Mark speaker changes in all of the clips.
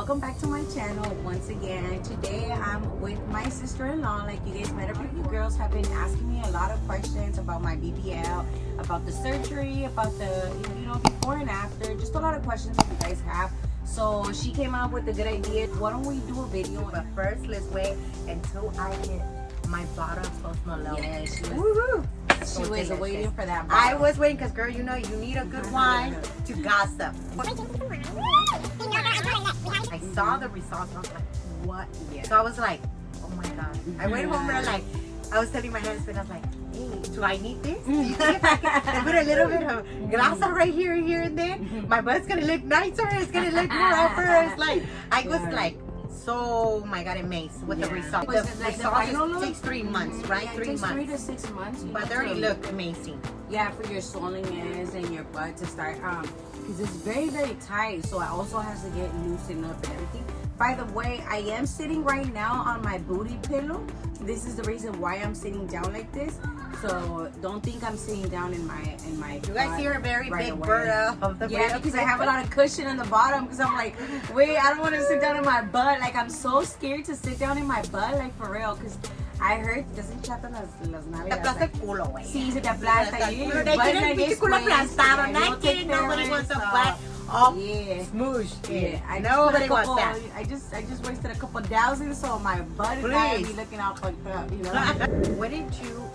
Speaker 1: welcome back to my channel once again. Today I'm with my sister-in-law. Like you guys met her before. You girls have been asking me a lot of questions about my BBL, about the surgery, about the before and after, just a lot of questions that you guys have. So she came up with a good idea. Why don't we do a video?
Speaker 2: But first, let's wait until I get my bottom Post Malone.
Speaker 1: Yeah, she was,
Speaker 2: woohoo!
Speaker 1: she was waiting for that.
Speaker 2: I was waiting because, girl, you know you need a good wine to gossip. I saw the results. I was like, what?
Speaker 1: Yeah.
Speaker 2: So I was like, oh my god. I went home and I was telling my husband, I was like, hey, do I need this? Do you think if I can put a little bit of grasa right here and there? My butt's gonna look nicer. It's gonna look more upper. It's like I was like, so my god, amazed with the results. The results takes 3 months, right?
Speaker 1: Yeah,
Speaker 2: 3
Speaker 1: takes
Speaker 2: months.
Speaker 1: 3 to 6 months.
Speaker 2: But they already look amazing.
Speaker 1: Yeah, for your swellingness and your butt to start because it's very, very tight, so it also has to get loosened up and everything. By the way, I am sitting right now on my booty pillow. This is the reason why I'm sitting down like this. So don't think I'm sitting down in my
Speaker 2: You guys see her very
Speaker 1: right
Speaker 2: big
Speaker 1: away.
Speaker 2: bird of the
Speaker 1: Yeah, because I have a lot of cushion on the bottom because I'm like, wait, I don't want to sit down in my butt. Like I'm so scared to sit down in my butt, like for real, because I heard que se chatan las nalgas.
Speaker 2: Te aplasta el culo, güey.
Speaker 1: Sí, se te aplasta.
Speaker 2: They quieren el pinche culo aplastado. Nobody wants a butt all smooshed.
Speaker 1: Yeah, I
Speaker 2: Nobody wants that.
Speaker 1: I just wasted a couple thousand, so my butt is gonna be looking all fucked up, you know.
Speaker 2: What did you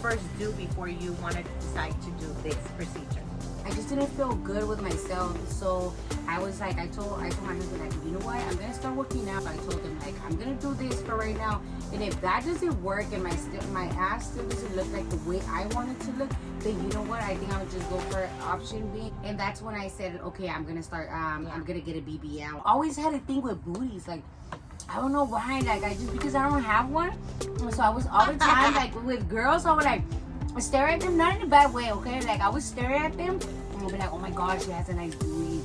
Speaker 2: first do before you wanted to decide to do this procedure?
Speaker 1: I just didn't feel good with myself, so I was like, I told my husband, like, you know what, I'm gonna start working out. I told him, like, I'm gonna do this for right now, and if that doesn't work and my ass still doesn't look like the way I want it to look, then you know what, I think I'll just go for option B. And that's when I said, okay, I'm gonna start, I'm gonna get a BBL. Always had a thing with booties, like, I don't know why, like, I just, because I don't have one, so I was all the time, like, with girls, I would, like, stare at them, not in a bad way, okay? Like, I would stare at them and I'd be like, oh my god, she has a nice booty.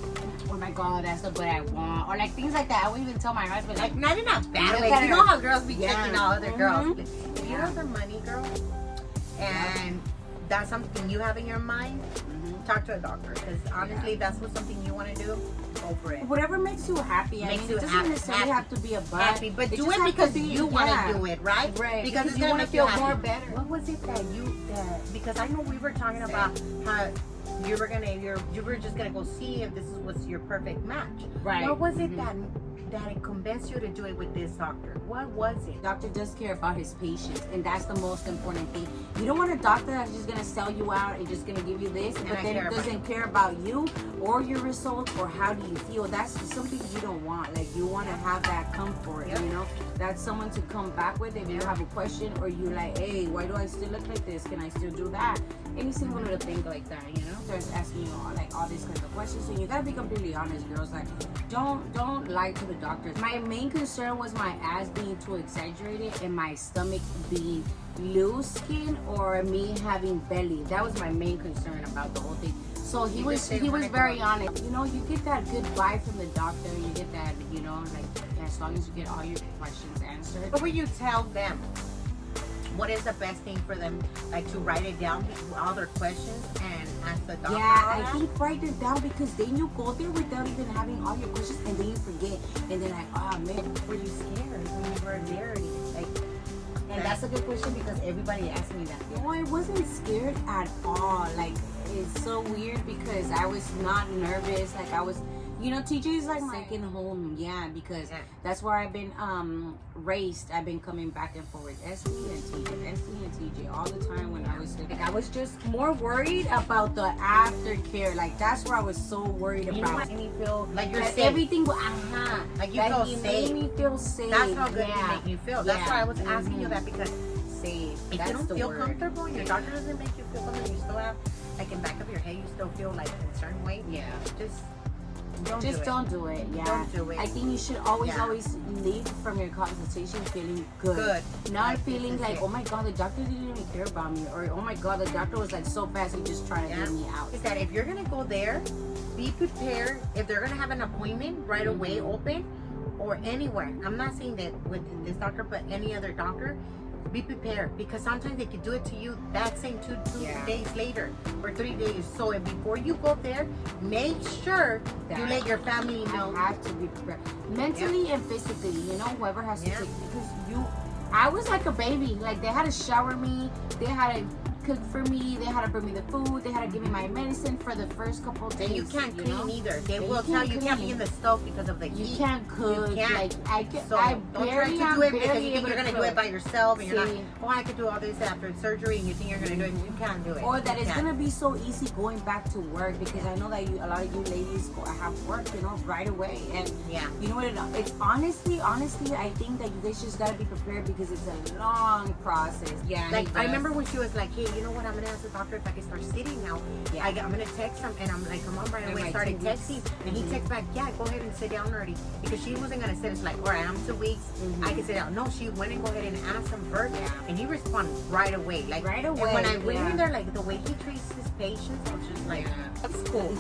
Speaker 1: Oh my god, that's the butt I want. Or like things like that. I would even tell my husband, like,
Speaker 2: not in a bad way. You know how girls be checking all other girls. If you have the money, girl, and that's something you have in your mind, talk to a doctor. Because honestly, that's what something you want to do, go for it.
Speaker 1: Whatever makes you happy. I mean, it doesn't necessarily have to be a butt.
Speaker 2: Happy, but do it because you want to do it, right?
Speaker 1: Right.
Speaker 2: Because it's
Speaker 1: you
Speaker 2: gonna
Speaker 1: want to
Speaker 2: make you
Speaker 1: feel more
Speaker 2: happy.
Speaker 1: better.
Speaker 2: What was it that because I know we were talking about how you were just gonna go see if this was your perfect match.
Speaker 1: Right.
Speaker 2: What was it that it convinced you to do it with this doctor? What was it?
Speaker 1: Doctor does care about his patients, and that's the most important thing. You don't want a doctor that's just gonna sell you out and just gonna give you this, but then doesn't care about you or your results or how do you feel. That's something you don't want. Like you want to have that comfort, you know. That's someone to come back with if you have a question or you like, hey, why do I still look like this? Can I still do that? Any single little thing like that, you know. They're asking you all these kinds of questions, so you gotta be completely honest, girls. Like, don't lie to the doctors. My main concern was my ass being too exaggerated and my stomach being loose skin or me having belly. That was my main concern about the whole thing. So he was very honest. You know, you get that good vibe from the doctor. You get that, you know, like as long as you get all your questions answered.
Speaker 2: What will you tell them? What is the best thing for them, like to write it down, all their questions, and ask the doctor?
Speaker 1: Yeah, I think write it down because then you go there without even having all your questions, and then you forget, and then like, oh man,
Speaker 2: were you scared when you were there?
Speaker 1: And that's a good question because everybody asked me that. No, I wasn't scared at all. Like, it's so weird because I was not nervous. Like I was. You know, TJ is like my second home, because that's where I've been raised. I've been coming back and forth, SB and TJ all the time when I was sick. I was just more worried about the aftercare. Like that's where I was so worried about.
Speaker 2: Made me feel like you're safe.
Speaker 1: Everything,
Speaker 2: like you feel safe.
Speaker 1: Made me feel safe.
Speaker 2: That's how good you make you feel. That's why I was asking you that because
Speaker 1: safe.
Speaker 2: If you don't feel comfortable, your doctor doesn't make you feel comfortable. You still have, like in back of your head, you still feel like in a certain way.
Speaker 1: Yeah.
Speaker 2: Don't do it.
Speaker 1: Yeah.
Speaker 2: Don't do it.
Speaker 1: I think you should always leave from your consultation feeling good. Not feeling like, oh my god, the doctor didn't even care about me, or oh my god, the doctor was like so fast and just trying to get me out.
Speaker 2: Is that if you're gonna go there, be prepared. If they're gonna have an appointment right away open, or anywhere. I'm not saying that with this doctor, but any other doctor. be prepared, because sometimes they could do it to you that same two days later or 3 days. So before you go there, make sure you let your family know.
Speaker 1: I have to be prepared mentally and physically. You know, whoever has to take, because I was like a baby. Like, they had to shower me, they had to cook for me, they had to bring me the food, they had to give me my medicine for the first couple of days.
Speaker 2: And you can't clean either. They will tell you can't be in the stove because of the heat.
Speaker 1: You can't cook.
Speaker 2: You can't.
Speaker 1: Like, I can.
Speaker 2: So don't try to do it because you think you're gonna do it by yourself, and you're not. Oh, I could do all this after surgery, and you think you're gonna do it. You can't do it.
Speaker 1: Or that it's gonna be so easy going back to work, because I know that a lot of you ladies have work, you know, right away. And you know what? It's honestly, I think that you guys just gotta be prepared, because it's a long process. Yeah.
Speaker 2: Like, I remember when she was like, "Hey, you know what? I'm gonna ask the doctor if I can start sitting now." Yeah. I'm gonna text him, and I'm like, "Come on, right away." Started texting, and he texts back, "Yeah, go ahead and sit down already," because she wasn't gonna sit. It's like, "All right, I'm 2 weeks. I can sit down." No, she went and go ahead and asked him first, and he responded right away. Like
Speaker 1: right away.
Speaker 2: And when I went in there, like the way he treats his patients, I was just like, "That's cool."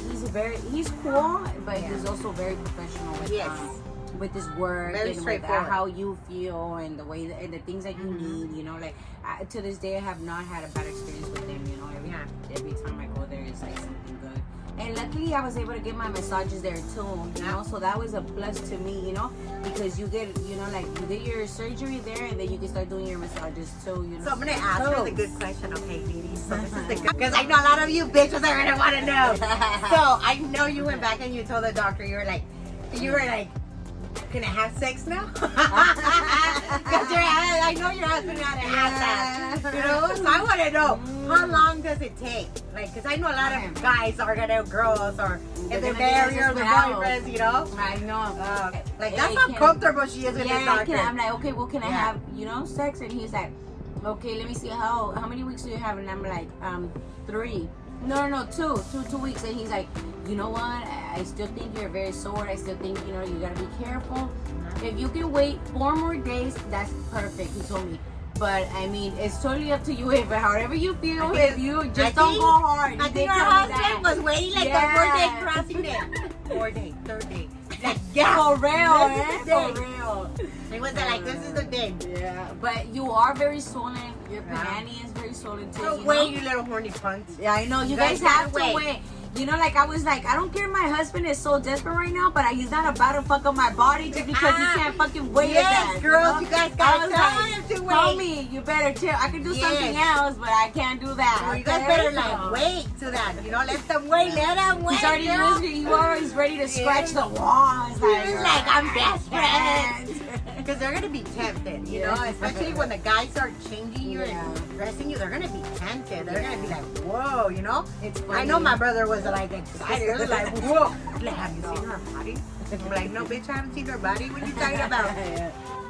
Speaker 1: He's cool, but he's also very professional with his work,
Speaker 2: very
Speaker 1: and with how you feel, and the way and the things that you need. You know, like to this day, I have not had a bad experience with him. You know, every time I go there, it's like something good. And luckily, I was able to get my massages there too. You know, so that was a plus to me. You know, because you get, you know, like you get your surgery there, and then you can start doing your massages too. You know.
Speaker 2: So I'm gonna ask her the good question, okay, ladies? So this is the because I know a lot of you bitches are gonna want to know. So I know you went back and you told the doctor you were like. Can I have sex now? Because I know your husband had to have that. You know, so I want to know how long does it take? Like, because I know a lot of guys are gonna girls or if they're married or their boyfriends, you know.
Speaker 1: I know.
Speaker 2: Like that's how comfortable she is with the doctor.
Speaker 1: I'm like, okay, well, can I have sex? And he's like, okay, let me see how many weeks do you have? And I'm like, 3. No, 2 weeks. And he's like, you know what? I still think you're very sore. I still think, you gotta be careful. If you can wait 4 more days, that's perfect, he told me. But, I mean, it's totally up to you. If however you feel, if you just don't go hard.
Speaker 2: I think our husband was waiting like the 4-day crossing day. 4 day, 3rd day. Like,
Speaker 1: for real, for real.
Speaker 2: It was like, this is the day.
Speaker 1: Yeah, but you are very swollen. Your panty is very swollen too.
Speaker 2: Oh, wait, you little horny punks.
Speaker 1: Yeah, I know. You guys have to wait. You know, like I was like, I don't care if my husband is so desperate right now, but he's not about to fuck up my body just because he can't fucking wait.
Speaker 2: Yes, girls, you guys gotta tell him to wait.
Speaker 1: Tell me, you better chill. I can do something else, but I can't do that.
Speaker 2: Well, you guys better like wait to that. You know, let them wait. Let them wait.
Speaker 1: He's always ready to scratch the walls.
Speaker 2: He's like, I'm desperate. Because they're gonna be tempted, you know, especially when the guys start changing you and dressing you. They're gonna be tempted. They're gonna be like, whoa, you know. It's funny. I know my brother was like excited. He was like, whoa. Like, have you seen her body? I'm like, no, bitch, I haven't seen her body. What are you talking about?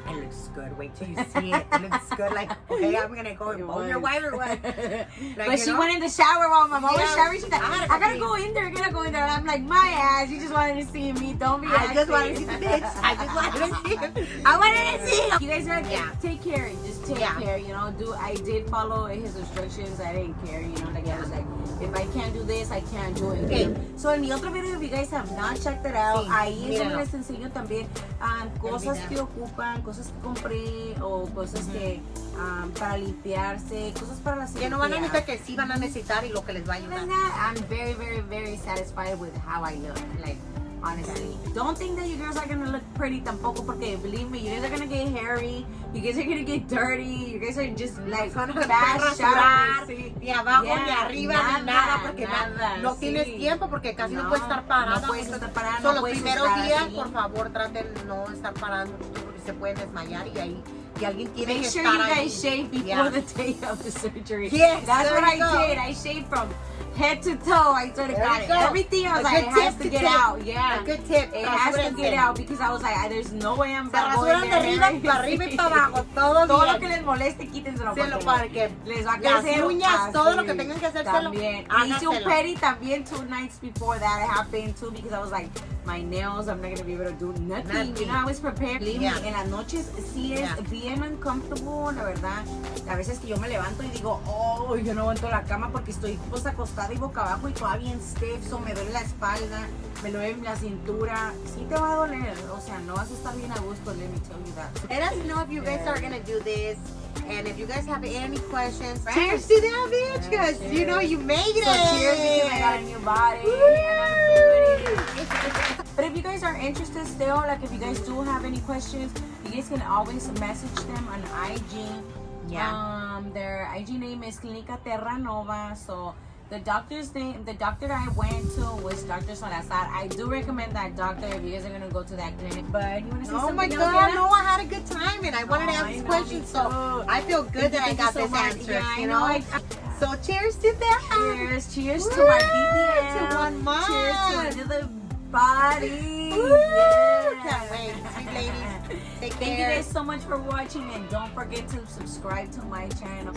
Speaker 2: It looks good. Wait till you see it. It looks good. Like, okay, I'm gonna go and bone your wife or what? Like,
Speaker 1: but she went in the shower while my mom was showering. She's like, I gotta go in there. I gotta go in there. And I'm like, my ass. You just wanted to see me. Don't be.
Speaker 2: I just wanted to see the bitch. I just wanted to see him. I wanted to see him.
Speaker 1: You guys gotta take care. Just take care. You know, I did follow his instructions. I didn't care. You know, like I was like, if I can't do this, I can't do it. Okay. So en mi otro video, if you guys have not checked it out, ahí es donde les enseño también cosas que ocupan, cosas que compré o cosas que para limpiarse, cosas para la cirugía.
Speaker 2: Que no van a necesitar, que sí van a necesitar y lo que les va a ayudar.
Speaker 1: I'm very, very, very satisfied with how I look. Like, honestly, don't think that you girls are gonna look pretty tampoco, porque believe me, you guys are gonna get hairy, you guys are gonna get dirty, you guys are just like bad shots.
Speaker 2: Ni abajo ni arriba ni nada, porque no tienes tiempo, porque casi no puedes estar parada.
Speaker 1: No puedes estar parada.
Speaker 2: Son los primeros días, por favor, traten no estar parando porque se pueden desmayar y ahí. Y alguien tiene que estar ahí.
Speaker 1: Make sure you guys shave before the day of the surgery.
Speaker 2: Yes,
Speaker 1: that's what I did. I shaved from head to toe. I sort of got it. Everything I was like, it has to get out. Yeah.
Speaker 2: A good tip.
Speaker 1: It has to get out because I was like, there's no way I'm going
Speaker 2: there. Se rasuran de arriba y para abajo. Todo
Speaker 1: lo que les moleste, quítenselo.
Speaker 2: Porque
Speaker 1: les va a
Speaker 2: las
Speaker 1: crecer.
Speaker 2: uñas, todo lo que tengan que hacérselo.
Speaker 1: También. Hice un pedi también 2 nights before that happened too, because I was like, my nails. I'm not gonna be able to do nothing. You know, I was prepared. Believe me, en las noches sí es bien uncomfortable, la verdad. A veces que yo me levanto y digo, oh, yo no aguanto la cama porque estoy pues acostada y boca abajo y todavía bien stiff, so me duele la espalda, me duele la cintura. Sí te va a doler, o sea, no vas a estar bien a gusto, let me tell you that.
Speaker 2: Let us know if you guys are gonna do this. And if you guys have any questions, cheers to that, bitch, because you know you made it.
Speaker 1: So cheers because I got a new body. But if you guys are interested still, like if you guys do have any questions, you guys can always message them on IG.
Speaker 2: Yeah.
Speaker 1: Their IG name is Clínica Terranova. So the doctor's name, the doctor I went to was Dr. Salazar. I do recommend that doctor if you guys are gonna go to that clinic. But you wanna say something?
Speaker 2: Oh my God, no, I had a good time and I wanted to ask questions, so I feel good that I got this answer.
Speaker 1: Yeah,
Speaker 2: you know. So cheers to that.
Speaker 1: Cheers to our BBM.
Speaker 2: To 1 month.
Speaker 1: Cheers to another body.
Speaker 2: Can't wait. Sweet ladies. Take care.
Speaker 1: Thank you guys so much for watching, and don't forget to subscribe to my channel.